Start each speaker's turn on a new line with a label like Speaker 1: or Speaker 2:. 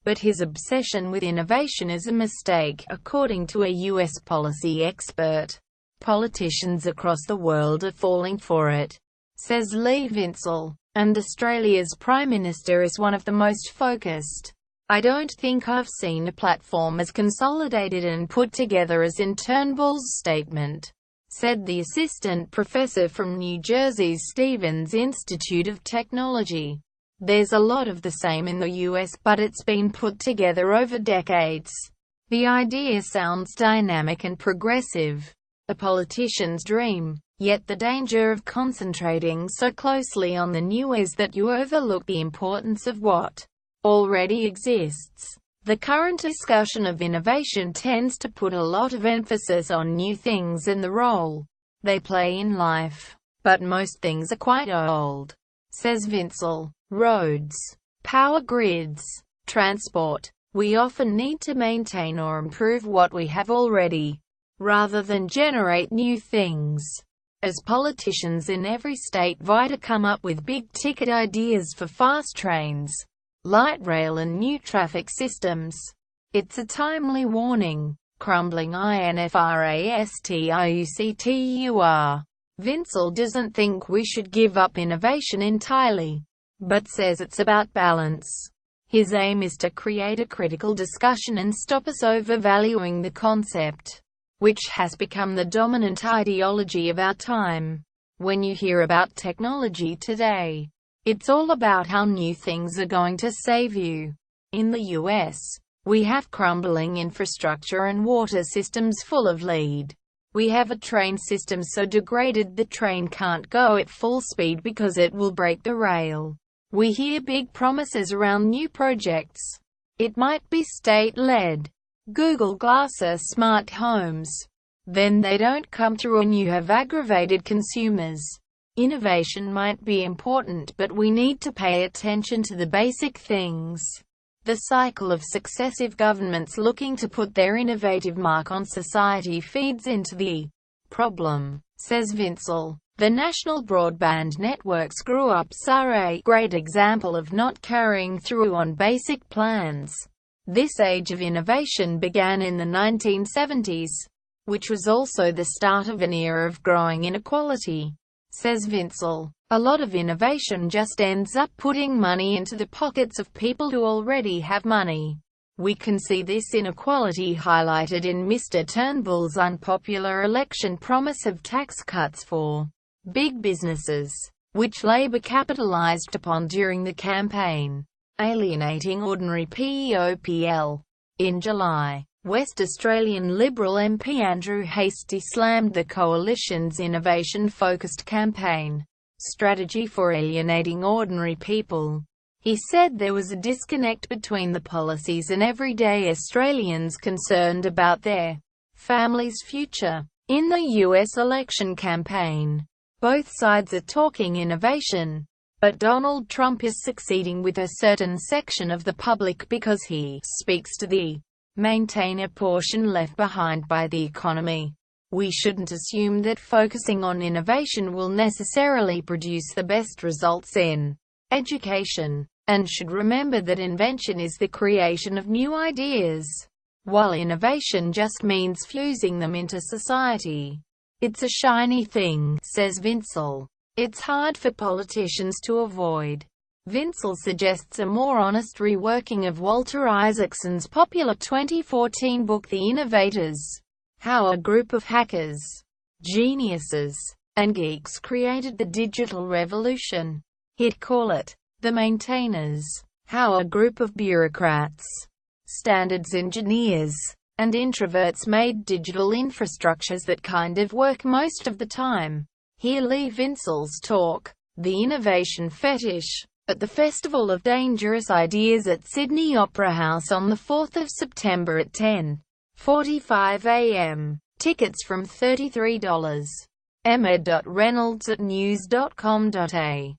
Speaker 1: But his obsession with innovation is a mistake, according to a U.S. policy expert. Politicians across the world are falling for it, says Lee Vinsel, and Australia's Prime Minister is one of the most focused. I don't think I've seen a platform as consolidated and put together as in Turnbull's statement, said the assistant professor from New Jersey's Stevens Institute of Technology. There's a lot of the same in the US, but it's been put together over decades. The idea sounds dynamic and progressive, a politician's dream. Yet the danger of concentrating so closely on the new is that you overlook the importance of what already exists. The current discussion of innovation tends to put a lot of emphasis on new things and the role they play in life. But most things are quite old, says Vinsel. Roads, power grids, transport. We often need to maintain or improve what we have already, rather than generate new things. As politicians in every state vie to come up with big-ticket ideas for fast trains, light rail and new traffic systems, it's a timely warning. Crumbling INFRASTRUCTUR. Vinsel doesn't think we should give up innovation entirely, but says it's about balance. His aim is to create a critical discussion and stop us overvaluing the concept, which has become the dominant ideology of our time. When you hear about technology today, it's all about how new things are going to save you. In the US, we have crumbling infrastructure and water systems full of lead. We have a train system so degraded the train can't go at full speed because it will break the rail. We hear big promises around new projects. It might be state-led, Google Glass or smart homes. Then they don't come through and you have aggravated consumers. Innovation might be important, but we need to pay attention to the basic things. The cycle of successive governments looking to put their innovative mark on society feeds into the problem, says Vinsel. The national broadband networks grew up are a great example of not carrying through on basic plans. This age of innovation began in the 1970s, which was also the start of an era of growing inequality, says Vinsel. A lot of innovation just ends up putting money into the pockets of people who already have money. We can see this inequality highlighted in Mr. Turnbull's unpopular election promise of tax cuts for big businesses, which Labour capitalised upon during the campaign, alienating ordinary people. In July, West Australian Liberal MP Andrew Hastie slammed the Coalition's innovation-focused campaign strategy for alienating ordinary people. He said there was a disconnect between the policies and everyday Australians concerned about their family's future. In the US election campaign, both sides are talking innovation, but Donald Trump is succeeding with a certain section of the public because he speaks to the maintain a portion left behind by the economy. We shouldn't assume that focusing on innovation will necessarily produce the best results in education, and should remember that invention is the creation of new ideas, while innovation just means fusing them into society. It's a shiny thing, says Vinsel. It's hard for politicians to avoid. Vinsel suggests a more honest reworking of Walter Isaacson's popular 2014 book The Innovators: How a Group of Hackers, Geniuses, and Geeks Created the Digital Revolution. He'd call it The Maintainers: How a Group of Bureaucrats, Standards Engineers, and Introverts Made Digital Infrastructures That Kind of Work Most of the Time. Hear Lee Vinsel's talk, The Innovation Fetish, at the Festival of Dangerous Ideas at Sydney Opera House on the 4th of September at 10:45 a.m. Tickets from $33. Emma.Reynolds at news.com.au